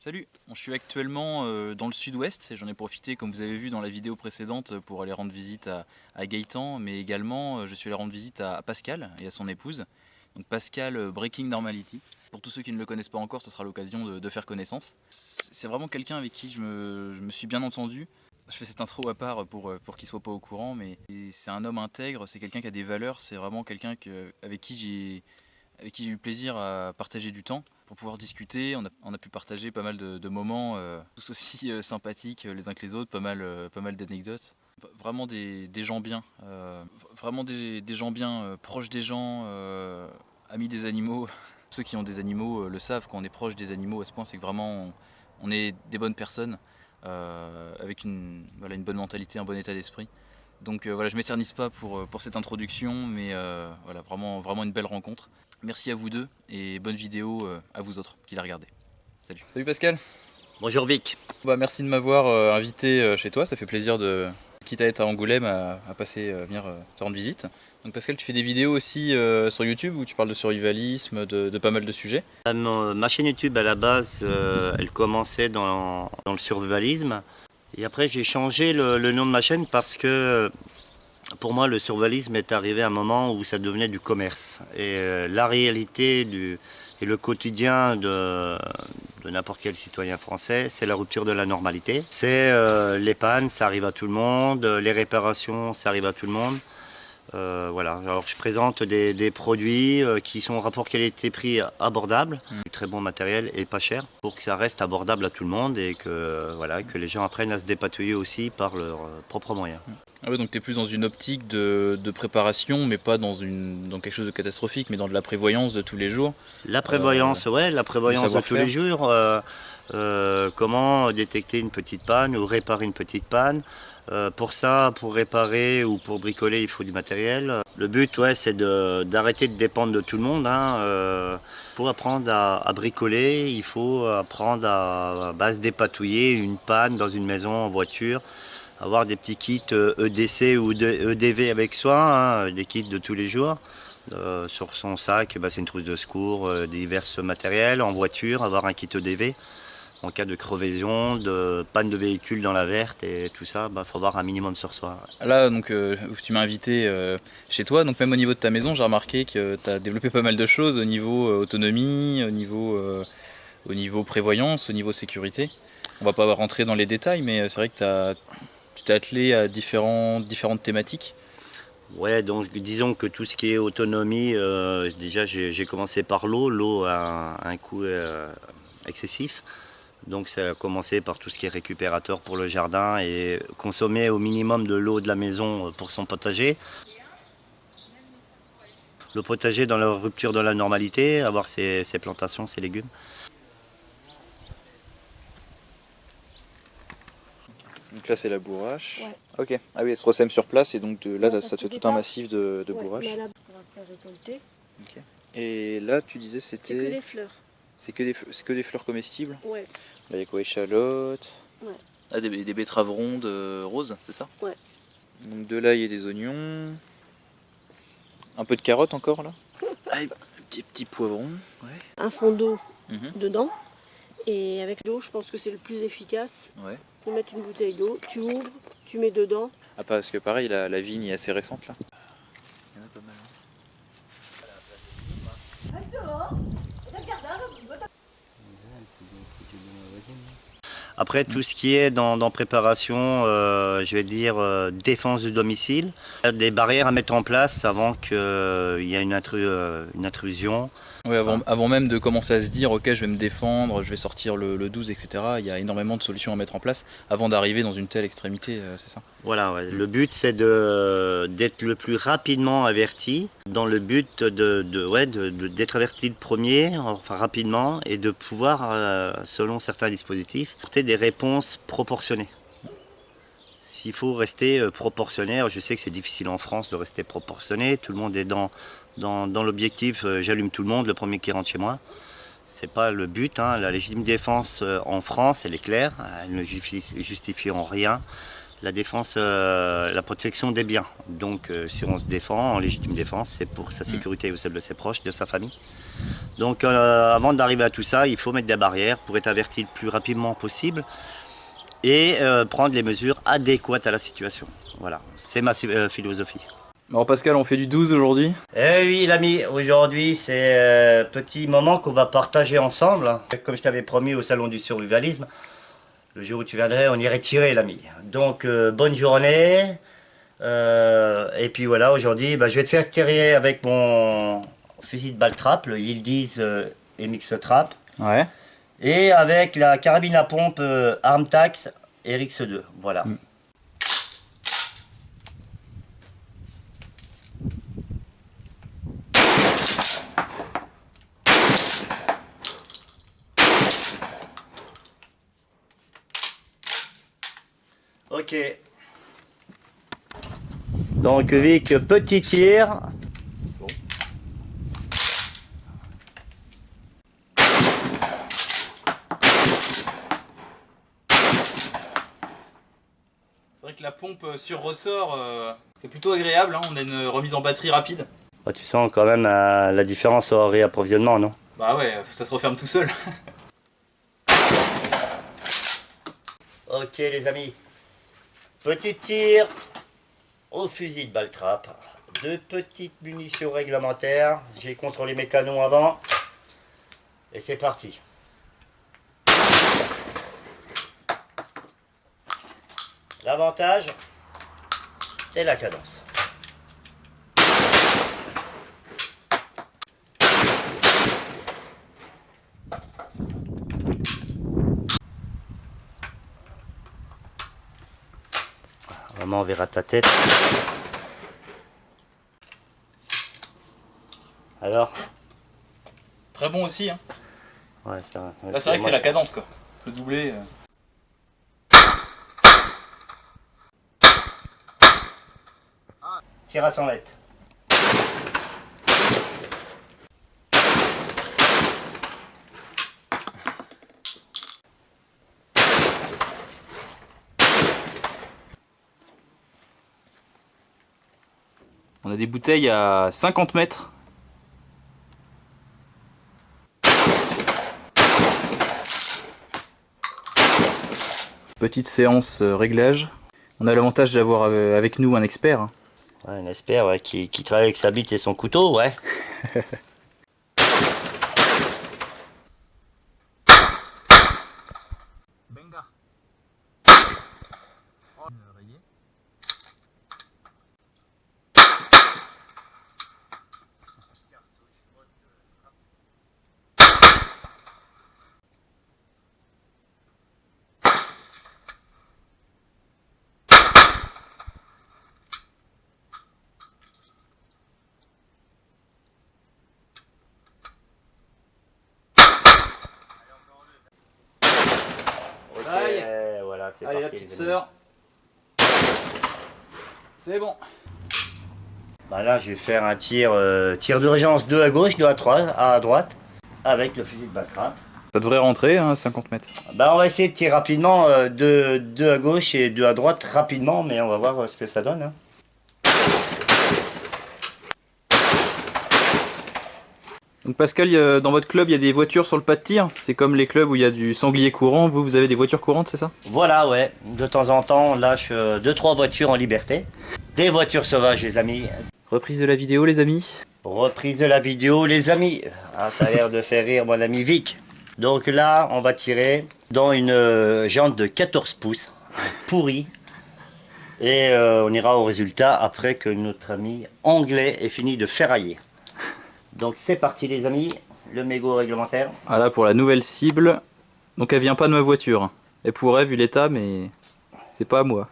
Salut, je suis actuellement dans le sud-ouest et j'en ai profité, comme vous avez vu dans la vidéo précédente, pour aller rendre visite à Gaëtan, mais également je suis allé rendre visite à Pascal et à son épouse. Donc Pascal Breaking Normality. Pour tous ceux qui ne le connaissent pas encore, ce sera l'occasion de faire connaissance. C'est vraiment quelqu'un avec qui je me suis bien entendu. Je fais cette intro à part pour qu'il soit pas au courant, mais c'est un homme intègre, c'est quelqu'un qui a des valeurs, c'est vraiment quelqu'un avec qui j'ai eu plaisir à partager du temps pour pouvoir discuter. On a pu partager pas mal de moments tous aussi sympathiques les uns que les autres, pas mal d'anecdotes. Vraiment des gens bien, vraiment des gens bien, proches des gens, amis des animaux. Ceux qui ont des animaux le savent, quand on est proche des animaux à ce point, c'est que vraiment on est des bonnes personnes, avec voilà, une bonne mentalité, un bon état d'esprit. Donc voilà, je ne m'éternise pas pour cette introduction, mais voilà, vraiment une belle rencontre. Merci à vous deux et bonne vidéo à vous autres qui la regardez. Salut. Salut Pascal. Bonjour Vic. Merci de m'avoir invité chez toi, ça fait plaisir quitte à être à Angoulême, à passer, venir te rendre visite. Donc Pascal, tu fais des vidéos aussi sur YouTube où tu parles de survivalisme, de pas mal de sujets. Ma chaîne YouTube à la base, elle commençait dans le survivalisme. Et après j'ai changé le nom de ma chaîne parce que pour moi le survivalisme est arrivé à un moment où ça devenait du commerce. Et la réalité et le quotidien de n'importe quel citoyen français, c'est la rupture de la normalité. C'est les pannes, ça arrive à tout le monde, les réparations, ça arrive à tout le monde. Voilà, alors je présente des produits qui sont rapport qualité-prix abordable, du très bon matériel et pas cher, pour que ça reste abordable à tout le monde et que, voilà, que les gens apprennent à se dépatouiller aussi par leurs propres moyens. Ah ouais, donc tu es plus dans une optique de préparation, mais pas dans quelque chose de catastrophique, mais dans de la prévoyance de tous les jours. La prévoyance, ouais, la prévoyance de tous les jours, comment détecter une petite panne ou réparer une petite panne. Pour ça, pour réparer ou pour bricoler, il faut du matériel. Le but, ouais, c'est d'arrêter de dépendre de tout le monde, hein. Pour apprendre à bricoler, il faut apprendre à se dépatouiller. Une panne dans une maison, en voiture, avoir des petits kits EDC ou EDV avec soi, hein, des kits de tous les jours. Sur son sac, c'est une trousse de secours, divers matériels. En voiture, avoir un kit EDV. En cas de crevaison, de panne de véhicule dans la verte et tout ça, faut avoir un minimum sur soi. Là, donc, tu m'as invité chez toi, donc même au niveau de ta maison, j'ai remarqué que tu as développé pas mal de choses au niveau autonomie, au niveau prévoyance, au niveau sécurité. On va pas rentrer dans les détails, mais c'est vrai que tu t'es attelé à différentes thématiques. Ouais, donc disons que tout ce qui est autonomie, déjà j'ai commencé par l'eau. L'eau a un coût excessif. Donc ça a commencé par tout ce qui est récupérateur pour le jardin et consommer au minimum de l'eau de la maison pour son potager. Le potager dans la rupture de la normalité, avoir ses plantations, ses légumes. Donc là c'est la bourrache. Ouais. Ok. Ah oui, elle se ressème sur place et donc là ça te fait tout un massif de Ouais, bourrache. mais là, on va pas récolter. Okay. Et là tu disais C'est que c'était... des fleurs. C'est que des fleurs comestibles. Ouais. Là il y a quoi, échalotes. Ouais. Ah, des betteraves rondes roses, c'est ça? Ouais. Donc de l'ail et des oignons. Un peu de carottes encore là. Ah, petit poivron. Ouais. Un fond d'eau Mhm. dedans. Et avec l'eau, je pense que c'est le plus efficace. Ouais. Tu peux mettre une bouteille d'eau, tu ouvres, tu mets dedans. Ah, parce que pareil, la vigne est assez récente là. Il y en a pas mal. Après, tout ce qui est dans préparation, je vais dire défense du domicile, des barrières à mettre en place avant qu'il y ait une intrusion. Ouais, avant même de commencer à se dire ok, je vais me défendre, je vais sortir le 12, etc. Il y a énormément de solutions à mettre en place avant d'arriver dans une telle extrémité, c'est ça? Voilà, ouais. Le but c'est d'être le plus rapidement averti, dans le but d'être averti le premier, enfin rapidement, et de pouvoir, selon certains dispositifs, apporter des réponses proportionnées. S'il faut rester proportionnaire, je sais que c'est difficile en France de rester proportionné, tout le monde est dans l'objectif j'allume tout le monde, le premier qui rentre chez moi. C'est pas le but, hein. La légitime défense en France, elle est claire, elle ne justifie en rien la défense, la protection des biens. Donc si on se défend en légitime défense, c'est pour sa sécurité ou celle de ses proches, de sa famille. Donc avant d'arriver à tout ça, il faut mettre des barrières pour être averti le plus rapidement possible et prendre les mesures adéquates à la situation. Voilà, c'est ma philosophie. Alors Pascal, on fait du 12 aujourd'hui. Eh oui l'ami, aujourd'hui c'est un petit moment qu'on va partager ensemble. Comme je t'avais promis au salon du survivalisme, le jour où tu viendrais, on irait tirer l'ami. Donc bonne journée. Et puis voilà, aujourd'hui, je vais te faire tirer avec mon fusil de balle trap, le Yildiz MX Trap. Ouais. Et avec la carabine à pompe Armtax RX2. Voilà. Ok. Donc Vic, petit tir. C'est vrai que la pompe sur ressort, c'est plutôt agréable, hein. On a une remise en batterie rapide. Oh, tu sens quand même la différence au réapprovisionnement, non? Bah ouais, ça se referme tout seul. Ok les amis. Petit tir au fusil de balle trap. 2 petites munitions réglementaires. J'ai contrôlé mes canons avant. Et c'est parti. L'avantage, c'est la cadence. Vraiment, on verra ta tête. Alors? Très bon aussi, hein. Ouais, ça va. Là c'est vrai que c'est la cadence quoi. Le doublé. Tire à 100 mètres. On a des bouteilles à 50 mètres. Petite séance réglage. On a l'avantage d'avoir avec nous un expert. Ouais, un expert ouais, qui travaille avec sa bite et son couteau, ouais. Ok, Aïe. voilà, c'est Allez parti. la petite les amis. sœur. C'est bon. Bah là, je vais faire un tir, tir d'urgence 2 à gauche, 2 à droite, avec le fusil de balle trap. Ça devrait rentrer, hein, 50 mètres. Bah on va essayer de tirer rapidement, 2 à gauche et 2 à droite rapidement, mais on va voir ce que ça donne. Hein. Donc Pascal, dans votre club, il y a des voitures sur le pas de tir. C'est comme les clubs où il y a du sanglier courant. Vous avez des voitures courantes, c'est ça? Voilà, ouais. De temps en temps, on lâche 2-3 voitures en liberté. Des voitures sauvages, les amis. Reprise de la vidéo, les amis. Reprise de la vidéo, les amis. Ah, ça a l'air de faire rire mon ami Vic. Donc là, on va tirer dans une jante de 14 pouces, pourrie. Et on ira au résultat après que notre ami anglais ait fini de ferrailler. Donc c'est parti les amis, le mégot réglementaire. Voilà pour la nouvelle cible. Donc elle vient pas de ma voiture. Elle pourrait vu l'état, mais c'est pas à moi.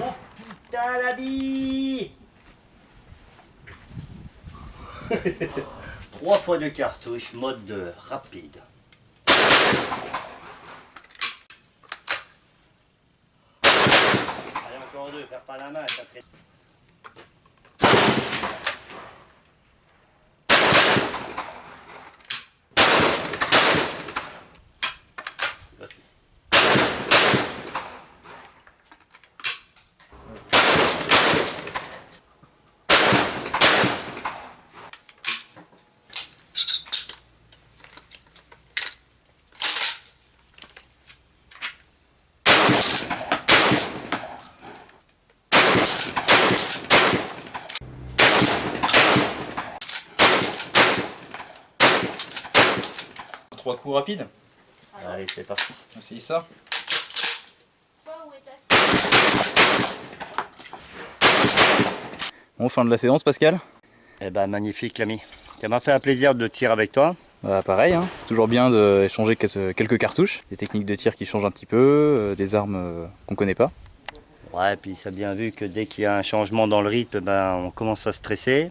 Oh putain la vie. 3 fois de cartouche, mode rapide. Allez encore 2, perds pas la main, ça traite. 3 coups rapides. Allez, c'est parti. On essaye ça. Bon, fin de la séance, Pascal. Eh ben, magnifique l'ami. Ça m'a fait un plaisir de tirer avec toi. Bah, pareil, hein. C'est toujours bien d'échanger quelques cartouches, des techniques de tir qui changent un petit peu, des armes qu'on connaît pas. Ouais, puis ça a bien vu que dès qu'il y a un changement dans le rythme, ben, on commence à stresser.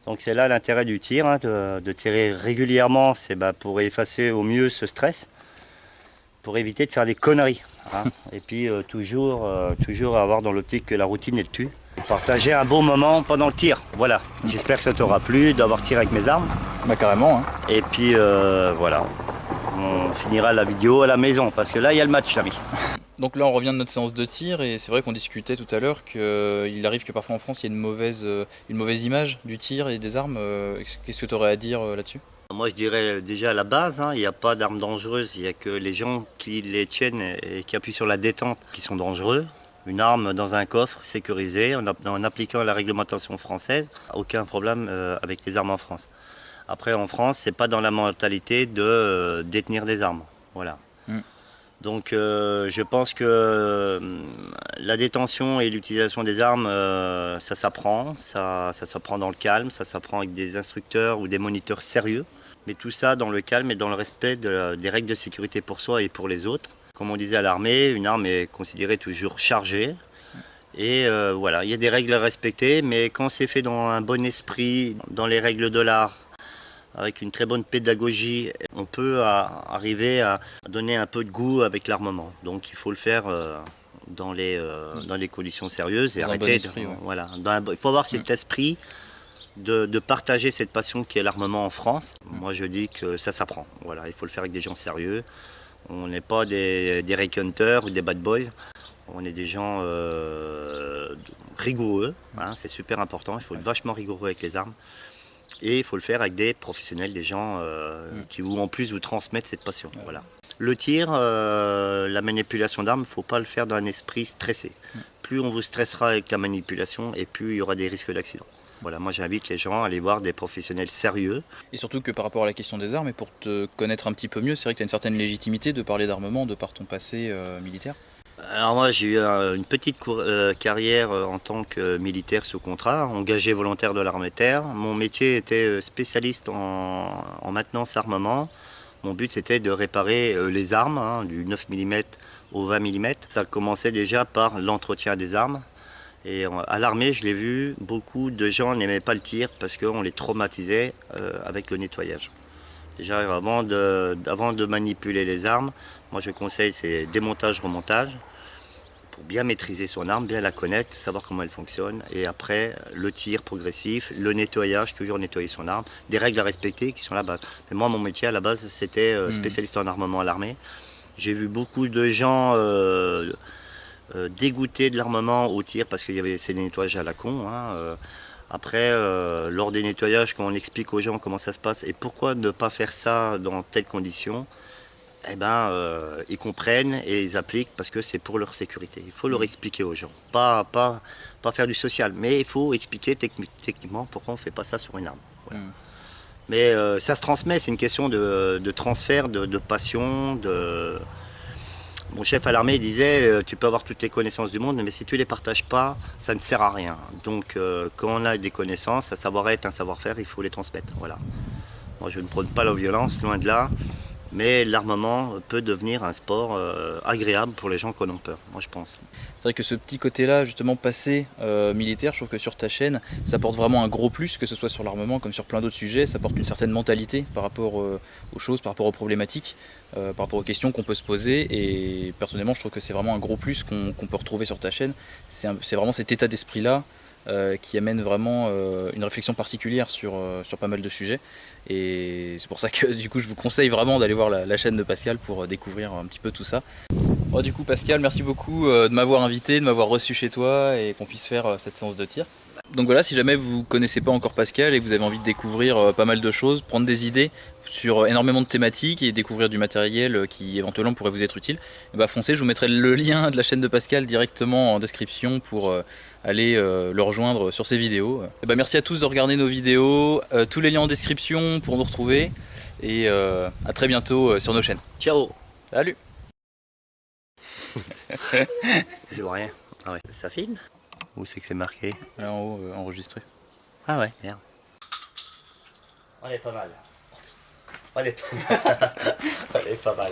Donc c'est là l'intérêt du tir, hein, de tirer régulièrement, c'est pour effacer au mieux ce stress, pour éviter de faire des conneries. Hein. Et puis toujours avoir dans l'optique que la routine elle tue. Partager un bon moment pendant le tir, voilà. J'espère que ça t'aura plu d'avoir tiré avec mes armes. Bah carrément. Hein. Et puis voilà, on finira la vidéo à la maison, parce que là il y a le match, l'ami. Donc là on revient de notre séance de tir et c'est vrai qu'on discutait tout à l'heure qu'il arrive que parfois en France il y ait une mauvaise image du tir et des armes. Qu'est-ce que tu aurais à dire là-dessus? Moi je dirais déjà à la base, hein, il n'y a pas d'armes dangereuses, il n'y a que les gens qui les tiennent et qui appuient sur la détente qui sont dangereux. Une arme dans un coffre sécurisé en appliquant la réglementation française, aucun problème avec les armes en France. Après en France, c'est pas dans la mentalité de détenir des armes. Voilà. Donc je pense que la détention et l'utilisation des armes, ça s'apprend dans le calme, ça s'apprend avec des instructeurs ou des moniteurs sérieux. Mais tout ça dans le calme et dans le respect des règles de sécurité pour soi et pour les autres. Comme on disait à l'armée, une arme est considérée toujours chargée. Et voilà, il y a des règles à respecter, mais quand c'est fait dans un bon esprit, dans les règles de l'art, avec une très bonne pédagogie, on peut arriver à donner un peu de goût avec l'armement. Donc il faut le faire dans les conditions sérieuses et dans arrêter. Un bon esprit, ouais. Voilà, il faut avoir cet esprit de partager cette passion qui est l'armement en France. Moi je dis que ça s'apprend. Voilà, il faut le faire avec des gens sérieux. On n'est pas des rake hunters ou des bad boys. On est des gens rigoureux. Hein, c'est super important. Il faut être vachement rigoureux avec les armes. Et il faut le faire avec des professionnels, des gens qui en plus vous transmettent cette passion. Voilà. Le tir, la manipulation d'armes, il ne faut pas le faire dans un esprit stressé. Plus on vous stressera avec la manipulation et plus il y aura des risques d'accident. Voilà, moi j'invite les gens à aller voir des professionnels sérieux. Et surtout que par rapport à la question des armes, et pour te connaître un petit peu mieux, c'est vrai que tu as une certaine légitimité de parler d'armement de par ton passé militaire. Alors moi j'ai eu une petite carrière en tant que militaire sous contrat, engagé volontaire de l'armée de terre. Mon métier était spécialiste en maintenance armement. Mon but c'était de réparer les armes, hein, du 9 mm au 20 mm. Ça commençait déjà par l'entretien des armes. Et à l'armée, je l'ai vu, beaucoup de gens n'aimaient pas le tir parce qu'on les traumatisait avec le nettoyage. Déjà avant de manipuler les armes, moi je conseille c'est démontage, remontage, pour bien maîtriser son arme, bien la connaître, savoir comment elle fonctionne. Et après, le tir progressif, le nettoyage, toujours nettoyer son arme, des règles à respecter qui sont la base. Mais moi, mon métier à la base, c'était spécialiste en armement à l'armée. J'ai vu beaucoup de gens dégoûtés de l'armement au tir parce qu'il y avait ces nettoyages à la con. Hein. Après, lors des nettoyages, quand on explique aux gens comment ça se passe et pourquoi ne pas faire ça dans telles conditions, eh ben, ils comprennent et ils appliquent parce que c'est pour leur sécurité. Il faut leur expliquer aux gens, pas faire du social, mais il faut expliquer techniquement pourquoi on ne fait pas ça sur une arme. Voilà. Mais ça se transmet, c'est une question de transfert, de passion. Mon chef à l'armée disait tu peux avoir toutes les connaissances du monde, mais si tu ne les partages pas, ça ne sert à rien. Donc quand on a des connaissances, un savoir-être, un savoir-faire, il faut les transmettre. Voilà. Moi je ne prône pas la violence, loin de là. Mais l'armement peut devenir un sport agréable pour les gens qui en ont peur, moi je pense. C'est vrai que ce petit côté-là, justement passé militaire, je trouve que sur ta chaîne, ça porte vraiment un gros plus, que ce soit sur l'armement comme sur plein d'autres sujets, ça porte une certaine mentalité par rapport aux choses, par rapport aux problématiques, par rapport aux questions qu'on peut se poser. Et personnellement, je trouve que c'est vraiment un gros plus qu'on peut retrouver sur ta chaîne. C'est vraiment cet état d'esprit-là qui amène vraiment une réflexion particulière sur pas mal de sujets. Et c'est pour ça que du coup je vous conseille vraiment d'aller voir la chaîne de Pascal pour découvrir un petit peu tout ça. Bon, du coup Pascal, merci beaucoup de m'avoir invité, de m'avoir reçu chez toi et qu'on puisse faire cette séance de tir. Donc voilà, si jamais vous ne connaissez pas encore Pascal et que vous avez envie de découvrir pas mal de choses, prendre des idées sur énormément de thématiques et découvrir du matériel qui éventuellement pourrait vous être utile, et bah foncez, je vous mettrai le lien de la chaîne de Pascal directement en description pour aller le rejoindre sur ses vidéos. Et bah merci à tous de regarder nos vidéos, tous les liens en description pour nous retrouver. et à très bientôt sur nos chaînes. Ciao. Salut. Je vois rien. Ah ouais. Ça filme? Où c'est que c'est marqué? Là en haut, enregistré. Ah ouais, merde. On est pas mal. On est pas mal. On est pas mal.